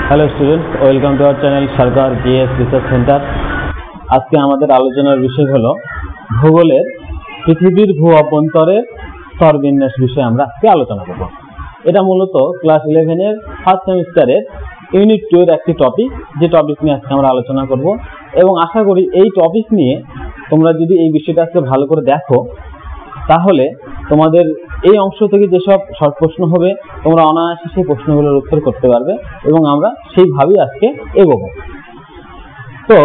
Hello students, welcome to our channel Sarkar GS research centre. आज के हमारे आलोचनार विषय हलो भूगोलेर पृथिवीर भू अभ्यन्तरेर स्तর বিন্যাস বিষয়ে আমরা আজকে আলোচনা করব। এটা মূলত ক্লাস 11 এর ফার্স্ট সেমিস্টারের ইউনিট 2 এর একটি টপিক, যে টপিক নিয়ে আজকে আমরা আলোচনা করব এবং আশা করি এই টপিক নিয়ে তোমরা যদি এই বিষয়টা আজকে ভালো করে দেখো তাহলে তোমাদের এই অংশ থেকে যেসব শর্ট প্রশ্ন হবে তোমরা অনায়াসে সেই প্রশ্নগুলোর উত্তর করতে পারবে এবং আমরা সেইভাবেই আজকে এগোবো। তো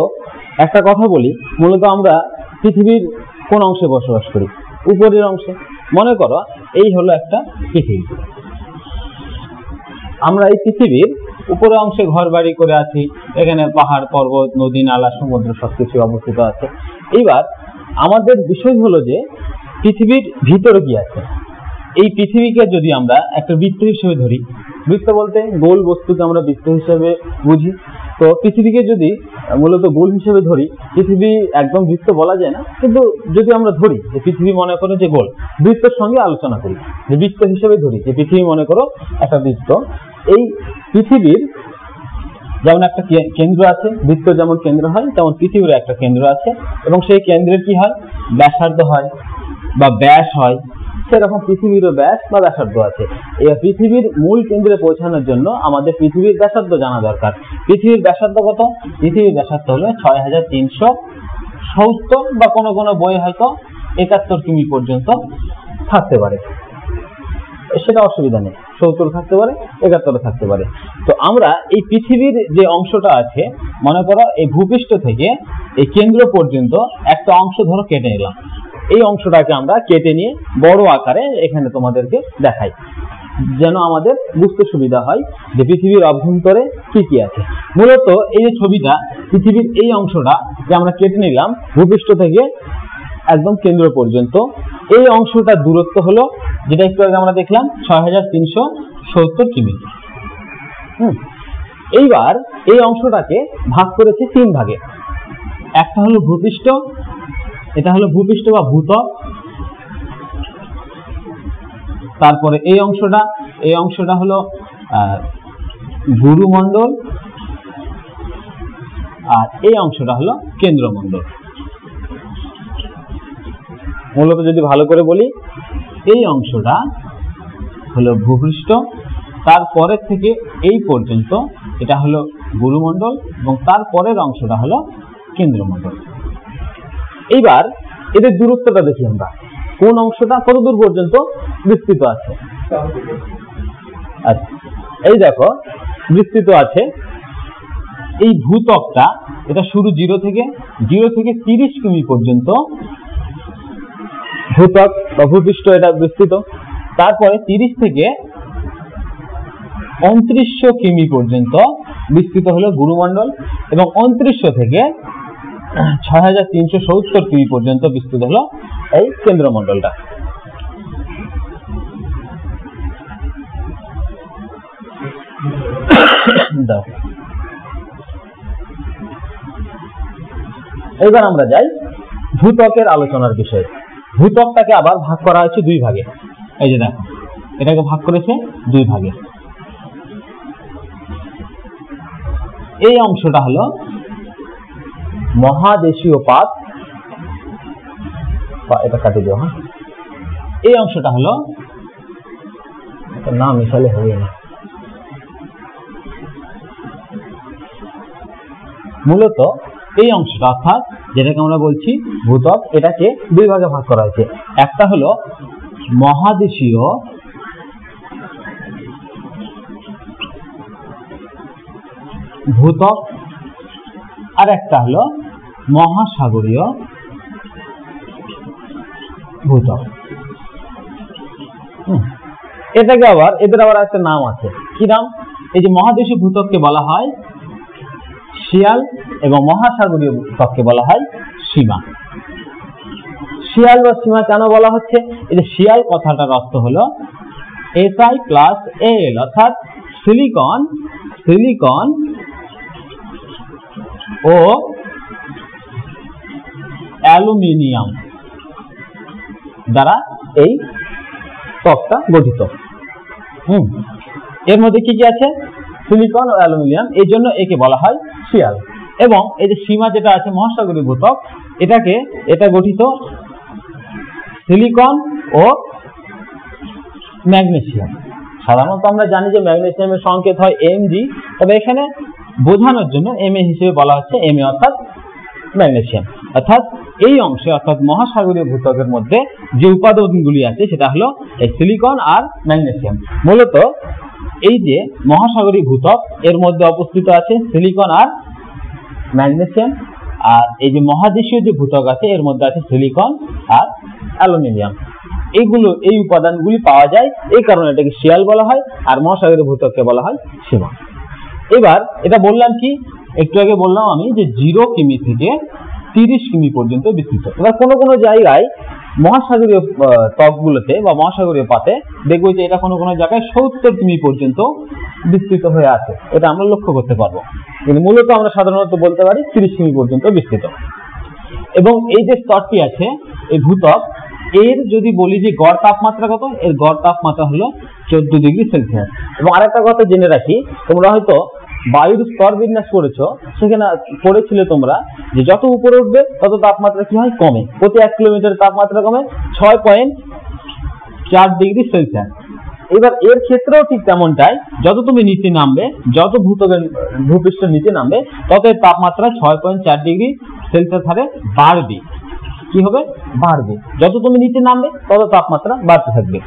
একটা কথা বলি, মূলত আমরা পৃথিবীর কোন অংশে বসবাস করি? উপরের অংশে। মনে করো এই হলো একটা পৃথিবী, আমরা এই পৃথিবীর উপরের অংশে ঘর বাড়ি করে আছি, এখানে পাহাড় পর্বত নদী নালা সমুদ্র সবকিছু অবস্থিত আছে। এইবার আমাদের বিষয় হলো যে পৃথিবীর ভিতরে কি আছে। এই পৃথিবীকে যদি আমরা একটা বৃত্ত হিসেবে ধরি, বৃত্ত বলতে গোল বস্তুকে আমরা বৃত্ত হিসেবে বুঝি, তো পৃথিবীকে যদি মূলত গোল হিসেবে ধরি, পৃথিবী একদম বৃত্ত বলা যায় না, কিন্তু যদি আমরা ধরি যে পৃথিবী মনে করো যে গোল, বৃত্তের সঙ্গে আলোচনা করি যে বৃত্ত হিসেবে ধরি যে পৃথিবী মনে করো একটা বৃত্ত। এই পৃথিবীর যেমন একটা কেন্দ্র আছে, বৃত্ত যেমন কেন্দ্র হয় তেমন পৃথিবীর একটা কেন্দ্র আছে এবং সেই কেন্দ্রের কি হয়, ব্যাসার্ধ হয় বা ব্যাস হয়, সেরকম পৃথিবীরও ব্যাস বা ব্যাসার্ধ আছে। এই পৃথিবীর মূল কেন্দ্রে পৌঁছানোর জন্য আমাদের পৃথিবীর ব্যাসার্ধ জানা দরকার। পৃথিবীর ব্যাসার্ধ কত? পৃথিবীর ব্যাসার্ধ হলো 6370 বা কোনো কোনো বই হয়তো 71 কিমি পর্যন্ত থাকতে পারে, সেটা অসুবিধা নেই, 70 থাকতে পারে, 71 থাকতে পারে। তো আমরা এই পৃথিবীর যে অংশটা আছে, মনে করো এই ভূপৃষ্ঠ থেকে এই কেন্দ্র পর্যন্ত একটা অংশ ধরো কেটে নিলাম, এই অংশটাকে আমরা কেটে নিয়ে বড় আকারে এখানে তোমাদেরকে দেখাই যেন আমাদের বুঝতে সুবিধা হয় যে পৃথিবীর অভ্যন্তরে কি কি আছে। মূলত এই যে ছবিটা, পৃথিবীর এই অংশটা যে আমরা কেটে নিলাম ভূপৃষ্ঠ থেকে একদম কেন্দ্র পর্যন্ত, এই অংশটার দূরত্ব হলো যেটা একটু আগে আমরা দেখলাম 6370 কিমি। এইবার এই অংশটাকে ভাগ করেছে 3 ভাগে। একটা হলো ভূপৃষ্ঠ, এটা হলো ভূপৃষ্ঠ বা ভূত্বক, তারপরে এই অংশটা হলো গুরুমণ্ডল, আর এই অংশটা হলো কেন্দ্রমণ্ডল। মূলত যদি ভালো করে বলি, এই অংশটা হলো ভূপৃষ্ঠ, তারপরে থেকে এই পর্যন্ত এটা হলো গুরুমণ্ডল এবং তারপরের অংশটা হলো কেন্দ্রমণ্ডল। এইবার এদের দূরত্বটা দেখি আমরা, কোন অংশটা কত দূর পর্যন্ত বিস্তৃত আছে। আচ্ছা, এই দেখো বিস্তৃত আছে এই ভূত্বকটা, এটা শুরু 0 থেকে 30 কিমি পর্যন্ত ভূত্বক বা ভূপৃষ্ঠ এটা বিস্তৃত। তারপরে 30 থেকে 2900 কিমি পর্যন্ত বিস্তৃত হলো গুরুমণ্ডল এবং 2900 থেকে 6370 কিমি পর্যন্ত বিস্তৃত হলো এই কেন্দ্রমণ্ডলটা। এবার আমরা যাই ভূত্বকের আলোচনার বিষয়ে। ভূত্বকটাকে আবার ভাগ করা হয়েছে 2 ভাগে। এই যে দেখো, এটাকে ভাগ করেছে 2 ভাগে। এই অংশটা হলো মহাদেশীয় পাত, এটা কাটি দিও। হ্যাঁ, এই অংশটা হলো, না মিশালে হবে না, মূলত এই অংশটা অর্থাৎ যেটাকে আমরা বলছি ভূত্বক, এটাকে 2 ভাগে ভাগ করা হয়েছে। একটা হলো মহাদেশীয় ভূত্বক আর একটা হলো মহাসাগরীয় ভূত্বক। এটাকে আবার এদের আবার একটা নাম আছে, কি নাম? এই যে মহাদেশীয় ভূত্বককে বলা হয় শিয়াল এবং মহাসাগরীয় ভূত্বককে বলা হয় সীমা। শিয়াল বা সীমা কেন বলা হচ্ছে? এই যে শিয়াল কথাটার অর্থ হলো Si+Al, অর্থাৎ সিলিকন ও অ্যালুমিনিয়াম দ্বারা এই ত্বকটা গঠিত। এর মধ্যে কি কি আছে? সিলিকন ও অ্যালুমিনিয়াম, এই জন্য একে বলা হয় শিয়াল। এবং এই যে সীমা যেটা আছে মহাসাগরীয় ভূত্বক, এটা গঠিত সিলিকন ও ম্যাগনেসিয়াম। সাধারণত আমরা জানি যে ম্যাগনেসিয়ামের সংকেত হয় Mg, তবে এখানে বোঝানোর জন্য Ma হিসেবে বলা হচ্ছে Ma অর্থাৎ ম্যাগনেসিয়াম। অর্থাৎ এই অংশে অর্থাৎ মহাসাগরীয় ভূত্বকের মধ্যে যে উপাদানগুলি আছে সেটা হলো এই সিলিকন আর ম্যাগনেসিয়াম। মূলত এই যে মহাসাগরীয় ভূত্বক এর মধ্যে অবস্থিত আছে সিলিকন আর ম্যাগনেসিয়াম, আর এই যে মহাদেশীয় যে ভূত্বক আছে এর মধ্যে আছে সিলিকন আর অ্যালুমিনিয়াম। এই উপাদানগুলি পাওয়া যায়, এই কারণে এটাকে শিয়াল বলা হয়, আর মহাসাগরীয় ভূত্বককে বলা হয় সীমা। এবার এটা বললাম কি, একটু আগে বললাম আমি যে 0 কিমি থেকে 30 কিমি পর্যন্ত বিস্তৃত। এবার কোনো জায়গায় মহাসাগরীয় ত্বকগুলোতে বা মহাসাগরীয় পাতে দেখবো যে এটা কোনো জায়গায় 70 কিমি পর্যন্ত বিস্তৃত হয়ে আছে, এটা আমরা লক্ষ্য করতে পারবো। কিন্তু মূলত আমরা সাধারণত বলতে পারি 30 কিমি পর্যন্ত বিস্তৃত। এবং এই যে স্তরটি আছে এই ভূত্বক, এর যদি বলি যে গড় তাপমাত্রা কত, এর গড় তাপমাত্রা হলো 14 ডিগ্রি সেলসিয়াস। এবং আরেকটা কথা জেনে রাখি, তোমরা হয়তো বায়ুর স্তর বিন্যাস করেছো, সেখানে পড়েছিলে তোমরা যে যত উপরে উঠবে তত তাপমাত্রা কি হয়, কমে। প্রতি 1 কিলোমিটার তাপমাত্রা কমে 6.4 ডিগ্রি সেলসিয়াস। এবার এর ক্ষেত্রেও ঠিক তেমনটাই, যত তুমি নিচে নামবে, যত ভূপৃষ্ঠের নিচে নামবে, তত এর তাপমাত্রা 6.4 ডিগ্রি সেলসিয়াস হারে বাড়বে। কি হবে, বাড়বে। যত তুমি নিচে নামবে তত তাপমাত্রা বাড়তে থাকবে।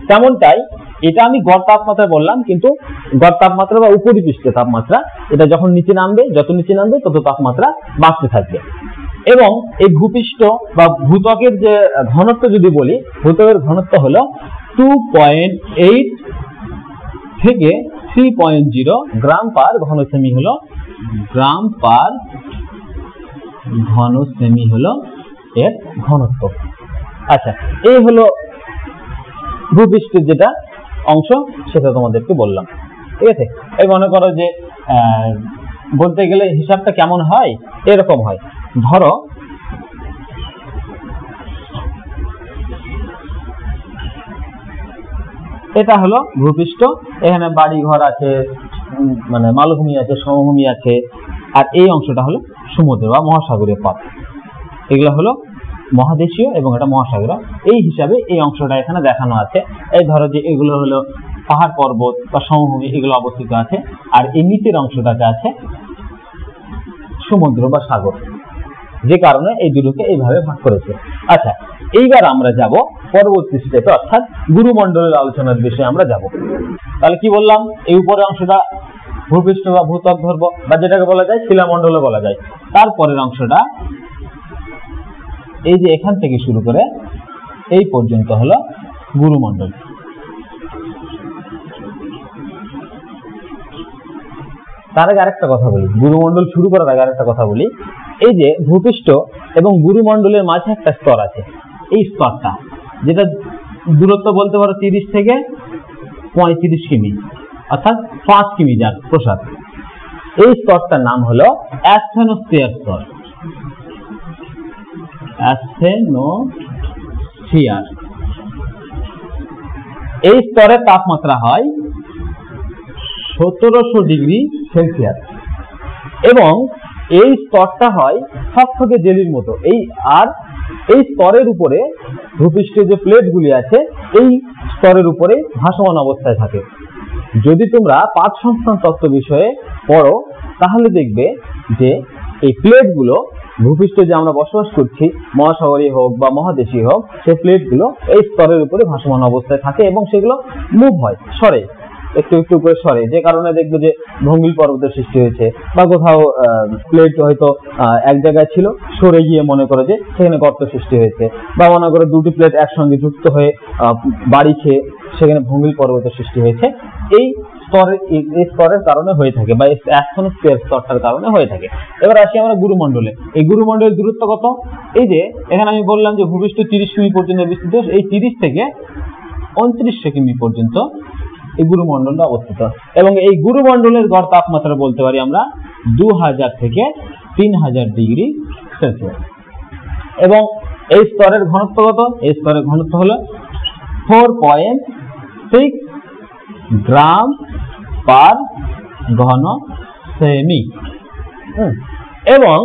তেমনটাই এটা আমি গড় তাপমাত্রা বললাম, কিন্তু গড় তাপমাত্রা বা উপরিপৃষ্ঠের তাপমাত্রা, এটা যখন নিচে নামবে, যত নিচে নামবে তত তাপমাত্রা বাড়তে থাকবে। এবং এই ভূপৃষ্ঠ বা ভূত্বকের যে ঘনত্ব যদি বলি, ভূত্বকের ঘনত্ব হলো 2.8 থেকে 3.0 গ্রাম পার ঘন সেমি, হলো গ্রাম পার ঘন সেমি হলো এর ঘনত্ব। আচ্ছা, এই হলো ভূপৃষ্ঠের যেটা অংশ, সেটা তোমাদেরকে বললাম। ঠিক আছে, এই মনে করো যে বলতে গেলে হিসাবটা কেমন হয়, এরকম হয়। ধরো এটা হলো ভূপৃষ্ঠ, এখানে বাড়ি ঘর আছে, মানে মালভূমি আছে, সমভূমি আছে, আর এই অংশটা হলো সমুদ্র বা মহাসাগরীয় পথ। এগুলো হলো মহাদেশীয় এবং এটা মহাসাগরীয়। এই হিসাবে এই অংশটা এখানে দেখানো আছে। এই ধরো যে এগুলো হলো পাহাড় পর্বত বা সমভূমি, এগুলো অবস্থিত আছে, আর এই নিচের অংশটাতে আছে সমুদ্র বা সাগর, যে কারণে এই দুটোকে এইভাবে ভাগ করেছে। আচ্ছা, এইবার আমরা যাব পরবর্তী স্টেপে, অর্থাৎ গুরুমণ্ডলের আলোচনার বিষয়ে আমরা যাব। তাহলে কি বললাম, এই উপরের অংশটা ভূপৃষ্ঠ বা ভূত্বক ধরবো, বা যেটাকে বলা যায় শিলামণ্ডলে বলা যায়। তারপরের অংশটা এই যে এখান থেকে শুরু করে এই পর্যন্ত হলো গুরুমণ্ডল। তার আগে আরেকটা কথা বলি, গুরুমণ্ডল শুরু করার আগে আরেকটা কথা বলি। এই যে ভূপৃষ্ঠ এবং গুরুমণ্ডলের মাঝে একটা স্তর আছে, এই স্তরটা যেটা দূরত্ব বলতে পারো 30 থেকে 35 কিমি, অর্থাৎ 5 কিমি যার প্রসাদ, এই স্তরটার নাম হলো অ্যাসথেনোস্ফিয়ার স্তর। অ্যাসথেনোস্ফিয়ার, এই স্তরের তাপমাত্রা হয় 1700 ডিগ্রি সেলসিয়াস এবং এই স্তরটা হয় থকথকে জেলির মতো। এই স্তরের উপরে ভূপৃষ্ঠের যে প্লেটগুলি আছে এই স্তরের উপরে ভাসমান অবস্থায় থাকে। যদি তোমরা পাত সংস্থান তত্ত্ব বিষয়ে পড়ো তাহলে দেখবে যে এই প্লেটগুলো ভূপৃষ্ঠে যে আমরা বসবাস করছি, মহাসাগরীয় হোক বা মহাদেশীয় হোক, সেই প্লেটগুলো এই স্তরের উপরে ভাসমান অবস্থায় থাকে এবং সেগুলো মুভ হয়, সরে, একটু একটু করে সরে, যে কারণে দেখবে যে ভঙ্গিল পর্বতের সৃষ্টি হয়েছে, বা কোথাও প্লেট হয়তো এক জায়গায় ছিল, সরে গিয়ে মনে করে যে সেখানে গর্ত সৃষ্টি হয়েছে, বা মনে করে দুটি প্লেট একসঙ্গে যুক্ত হয়ে বাড়ি খেয়ে সেখানে ভঙ্গিল পর্বতের সৃষ্টি হয়েছে। এই স্তরের কারণে হয়ে থাকে, বা অ্যাসথেনোস্ফিয়ার স্তরটার কারণে হয়ে থাকে। এবার আসি আমরা গুরুমণ্ডলে। এই গুরুমণ্ডলের দূরত্ব কত? এই যে এখানে আমি বললাম যে ভূপৃষ্ঠ 30 কিমি পর্যন্ত বিস্তৃত, এই 30 থেকে 2900 কিমি পর্যন্ত এই গুরুমণ্ডলটা অবস্থিত। এবং এই গুরুমণ্ডলের গড় তাপমাত্রা বলতে পারি আমরা 2000 থেকে 3000 ডিগ্রি সেলসিয়াস। এবং এই স্তরের ঘনত্ব কত? এই স্তরের ঘনত্ব হলো 4.6 গ্রাম পার ঘন সেমি। এবং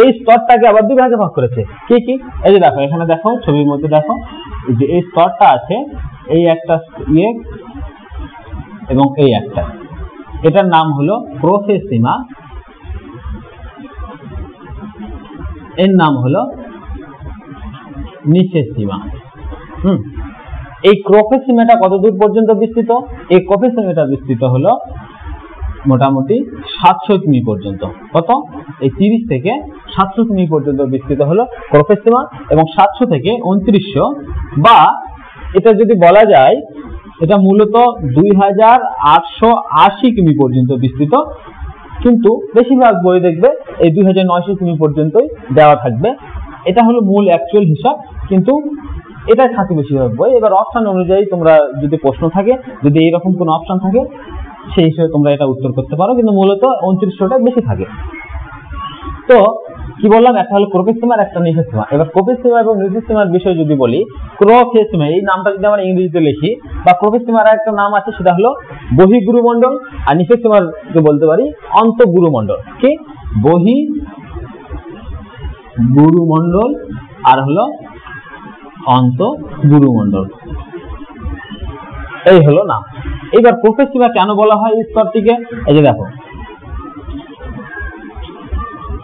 এই স্তরটাকে আবার দুই ভাগে ভাগ করেছে। কি কি? এই যে দেখো, এখানে দেখো, ছবির মধ্যে দেখো, যে এই স্তরটা আছে, এই একটা ইয়ে এবং এই একটা, এটার নাম হলো প্রোফেসিমা, এর নাম হলো নিচেসিমা। এই প্রোফেসিমাটা কত দূর পর্যন্ত বিস্তৃত? এই প্রোফেসিমাটা বিস্তৃত হলো মোটামুটি 700 কিমি পর্যন্ত। কত? এই 30 থেকে 700 কিমি পর্যন্ত বিস্তৃত হলো প্রোফেসিমা, এবং 700 থেকে 2900, বা এটা যদি বলা যায় এটা মূলত 2880 কিমি পর্যন্ত বিস্তৃত, কিন্তু বেশিরভাগ বই দেখবে এই 2900 কিমি পর্যন্তই দেওয়া থাকবে। এটা হলো মূল অ্যাকচুয়াল হিসাব, কিন্তু এটা থাকে বেশিরভাগ বই। এবার অপশন অনুযায়ী তোমরা যদি প্রশ্ন থাকে, যদি এইরকম কোনো অপশন থাকে, সেই হিসেবে তোমরা এটা উত্তর করতে পারো, কিন্তু মূলত 2900টা বেশি থাকে। তো কি বললাম, একটা হলো প্রোফেসিমা আর একটা নিচেসিমা। এবার প্রোফেসিমা এবং নিচেসিমার বিষয়ে যদি বলি, প্রোফেসিমা এই নামটা যদি আমরা ইংরেজিতে লিখি, বা প্রোফেসিমার একটা নাম আছে, সেটা হলো বহিঃগুরুমণ্ডল, আর নিচেসিমার যে বলতে পারি অন্তঃগুরুমণ্ডল। কি? বহিঃগুরুমণ্ডল আর হলো অন্তঃগুরুমণ্ডল, এই হলো নাম। এবার প্রোফেসিমা কেন বলা হয় এই স্তরটিকে? এই যে দেখো,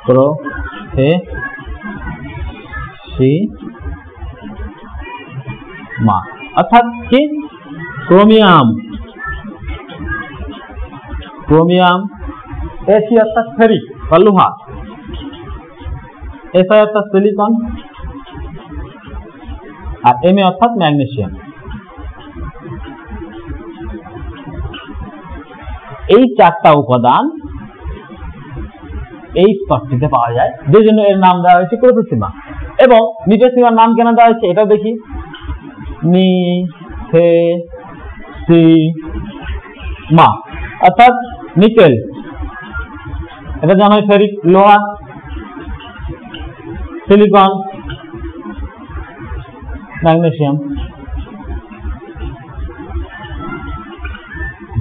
প্রোফেসিমা অর্থাৎ কি? ক্রোমিয়াম, এসি অর্থাৎ ফেরিক বা লোহা, এসআই অর্থাৎ সিলিকন, আর এমএ অর্থাৎ ম্যাগনেসিয়াম। এই চারটা উপাদান এই স্তরটিতে পাওয়া যায়, যে জন্য এর নাম দেওয়া হয়েছে প্রোফেসিমা। এবং নিচেসিমার নাম কেন দেওয়া হয়েছে এটাও দেখি। নিচেসিমা অর্থাৎ নিকেল, এটা জানা হয় ফেরিক লোহা, সিলিকন, ম্যাগনেসিয়াম,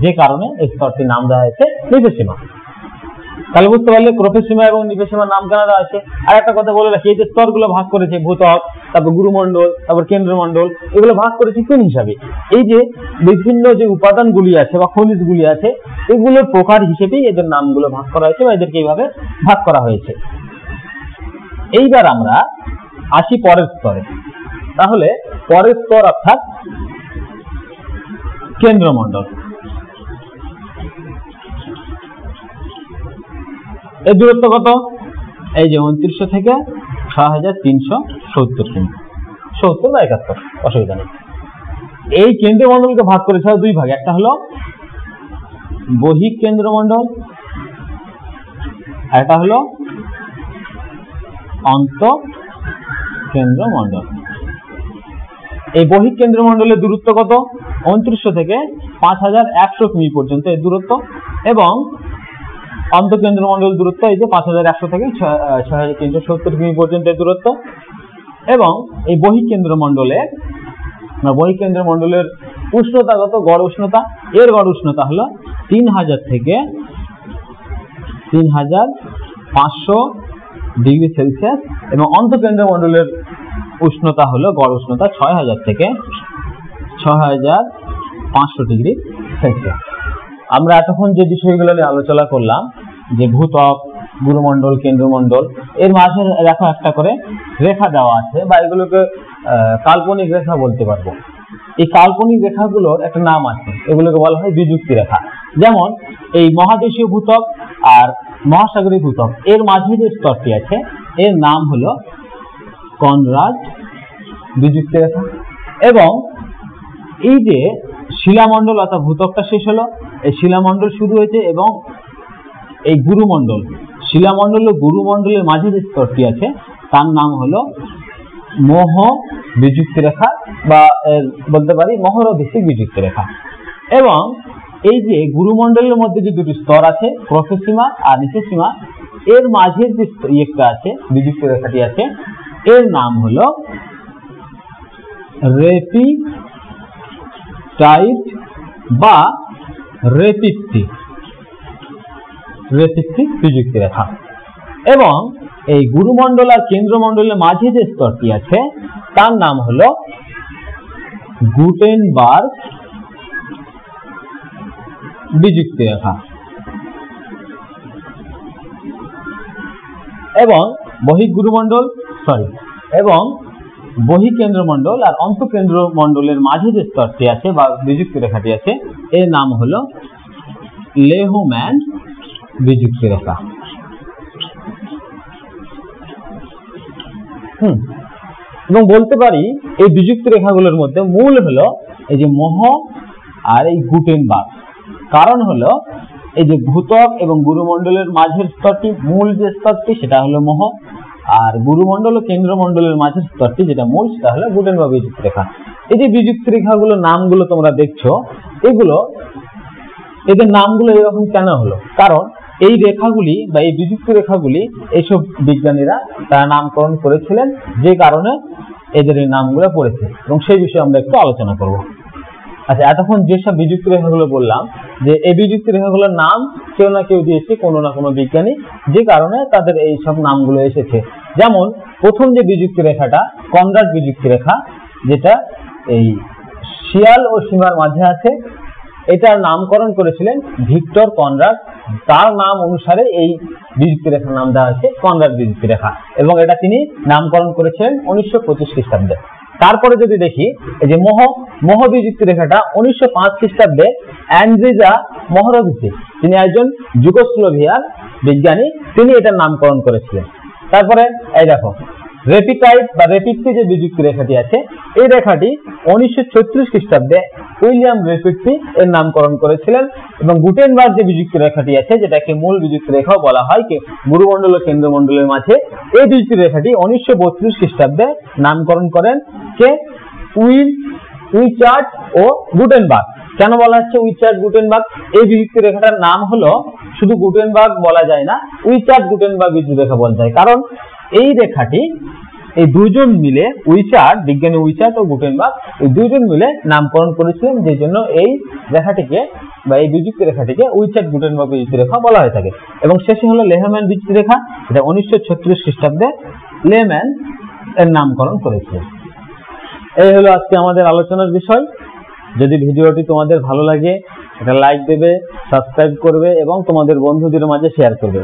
যে কারণে এই স্তরটির নাম দেওয়া হয়েছে নিচেসিমা। তাহলে বুঝতে পারলে প্রোফেসিমা এবং নিচেসিমার নাম কেন দেওয়া হয়েছে। আর একটা কথা বলে রাখি, এই যে স্তরগুলো ভাগ করেছে, ভূত্বক, তারপর গুরুমণ্ডল, তারপর কেন্দ্রমণ্ডল, এগুলো ভাগ করেছে কোন হিসাবে? এই যে বিভিন্ন যে উপাদানগুলি আছে বা খনিজগুলি আছে, এগুলোর প্রকার হিসেবেই এদের নামগুলো ভাগ করা হয়েছে, বা এদেরকে এইভাবে ভাগ করা হয়েছে। এইবার আমরা আসি পরের স্তরে। তাহলে পরের স্তর অর্থাৎ কেন্দ্রমণ্ডল। এর দূরত্ব কত? এই যে 2900 থেকে 6370 কিমি, 70 বা 71, অসুবিধা নেই। এই কেন্দ্রমণ্ডলকে ভাগ করেছে দুই ভাগে, একটা হলো বহিঃ কেন্দ্রমণ্ডল, আর একটা হলো অন্তঃ কেন্দ্রমণ্ডল। এই বহিঃ কেন্দ্রমণ্ডলের দূরত্ব কত? 2900 থেকে 5100 কিমি পর্যন্ত এর দূরত্ব, এবং অন্তঃকেন্দ্রমণ্ডল দূরত্ব এই যে 5100 থেকে 6370 কিমি পর্যন্ত দূরত্ব। এবং এই বহিঃকেন্দ্রমণ্ডলের উষ্ণতা কত? গড় উষ্ণতা, এর গড় উষ্ণতা হলো 3000 থেকে 3500 ডিগ্রি সেলসিয়াস, এবং অন্তঃকেন্দ্রমণ্ডলের উষ্ণতা হলো গড় উষ্ণতা 6000 থেকে 6500 ডিগ্রি সেলসিয়াস। আমরা এতক্ষণ যে বিষয়গুলো নিয়ে আলোচনা করলাম, যে ভূত্বক, গুরুমণ্ডল, কেন্দ্রমণ্ডল, এর মাঝে দেখো একটা করে রেখা দেওয়া আছে, বা এগুলোকে কাল্পনিক রেখা বলতে পারবো। এই কাল্পনিক রেখাগুলোর একটা নাম আছে, এগুলোকে বলা হয় বিযুক্তি রেখা। যেমন এই মহাদেশীয় ভূত্বক আর মহাসাগরীয় ভূত্বক, এর মাঝে যে স্তরটি আছে, এর নাম হলো কনরাড বিযুক্তি রেখা। এবং এই যে শিলামণ্ডল অর্থাৎ ভূত্বকটা শেষ হলো, এই শিলামণ্ডল শুরু হয়েছে, এবং এই গুরুমণ্ডল, শিলামণ্ডল ও গুরুমণ্ডলের মাঝে যে স্তরটি আছে, তার নাম হলো মোহ বিযুক্তি রেখা, বা বলতে পারি মহরদেশিক বিযুক্তি রেখা। এবং এই যে গুরুমণ্ডলের মধ্যে যে দুটি স্তর আছে, প্রোফেসিমা আর নিচেসিমা, এর মাঝের যে ইয়েটা আছে, বিযুক্তি রেখাটি আছে, এর নাম হলো রেপিটাইড বা রেপিটটি বিযুক্ত রেখা। এবং এই গুরুমণ্ডল আর কেন্দ্রমণ্ডলের মাঝে যে স্তরটি আছে তার নাম হলো গুটেনবার্গ বিযুক্ত রেখা। এবং বহিঃকেন্দ্রমণ্ডল আর অন্তঃকেন্দ্রমণ্ডলের মাঝে যে স্তরটি আছে বা বিযুক্ত রেখাটি আছে এর নাম হলো লেহম্যান বিযুক্ত রেখা। এবং বলতে পারি এই বিযুক্ত রেখাগুলোর মধ্যে মূল হলো এই যে মোহ আর এই গুটেনবার্গ। কারণ হলো এই যে ভূত্বক এবং গুরুমণ্ডলের মাঝের স্তরটি, মূল যে স্তরটি সেটা হলো মোহ, আর গুরুমণ্ডল ও কেন্দ্রমণ্ডলের মাঝের স্তরটি যেটা মূল সেটা হলো গুটেনবার্গ বিযুক্ত রেখা। এই যে বিযুক্ত রেখাগুলোর নামগুলো তোমরা দেখছো, এদের নামগুলো এরকম কেন হলো? কারণ এই রেখাগুলি বা এই বিযুক্ত রেখাগুলি এইসব বিজ্ঞানীরা তারা নামকরণ করেছিলেন, যে কারণে এদের এই নামগুলো পড়েছে, এবং সেই বিষয়ে আমরা একটু আলোচনা করব। আচ্ছা, এতক্ষণ যেসব বিযুক্ত রেখাগুলো বললাম, যে এই বিযুক্ত রেখাগুলোর নাম কেউ না কেউ দিয়েছে, কোনো না কোনো বিজ্ঞানী, যে কারণে তাদের এই সব নামগুলো এসেছে। যেমন প্রথম যে বিযুক্ত রেখাটা কনরাড বিযুক্ত রেখা, যেটা এই শিয়াল ও সীমার মাঝে আছে, এটার নামকরণ করেছিলেন ভিক্টর কনরাড। তার নাম অনুসারে এই বিযুক্ত রেখার নাম দেওয়া হয়েছে কনরাড বিযুক্ত রেখা, এবং এটা তিনি নামকরণ করেছিলেন 1925 খ্রিস্টাব্দে। তারপরে যদি দেখি এই যে মোহ বিযুক্ত রেখাটা 1905 খ্রিস্টাব্দে অ্যান্ড্রিজা মহরভিচি, তিনি একজন যুগোস্লোভিয়ার বিজ্ঞানী, তিনি এটার নামকরণ করেছিলেন। তারপরে এই দেখো রেপিটাইট বা রেপিটটি যে বিযুক্ত রেখাটি আছে, এই রেখাটি 1936 খ্রিস্টাব্দে উইলিয়াম রেপিটটি এর নামকরণ করেছিলেন। এবং গুটেনবার্গ যে বিযুক্ত রেখাটি আছে, যেটাকে মূল বিযুক্ত রেখাও বলা হয় গুরুমণ্ডল ও কেন্দ্রমণ্ডলের মাঝে, এই বিযুক্ত রেখাটি 1932 খ্রিস্টাব্দে নামকরণ করেন কে? উইচার্ড ও গুটেনবার্গ। কেন বলা হচ্ছে উইচার্ড গুটেনবার্গ? এই বিযুক্ত রেখাটার নাম হলো, শুধু গুটেনবার্গ বলা যায় না, উইচার্ড গুটেনবার্গ বিযুক্ত রেখা বলা যায়। কারণ এই রেখাটি এই দুইজন মিলে, বিজ্ঞানী উইচার্ড ও গুটেনবার্গ, এই দুইজন মিলে নামকরণ করেছিলেন, যে জন্য এই রেখাটিকে বা এই বিযুক্ত রেখাটিকে উইচার্ড গুটেনবার্গ বিযুক্ত রেখা বলা হয়ে থাকে। এবং শেষে হলো লেহম্যান বিযুক্ত রেখা, এটা 1936 খ্রিস্টাব্দে লেহম্যান এর নামকরণ করেছিলেন। এই হলো আজকে আমাদের আলোচনার বিষয়। যদি ভিডিওটি তোমাদের ভালো লাগে, এটা লাইক দেবে, সাবস্ক্রাইব করবে এবং তোমাদের বন্ধুদের মাঝে শেয়ার করবে।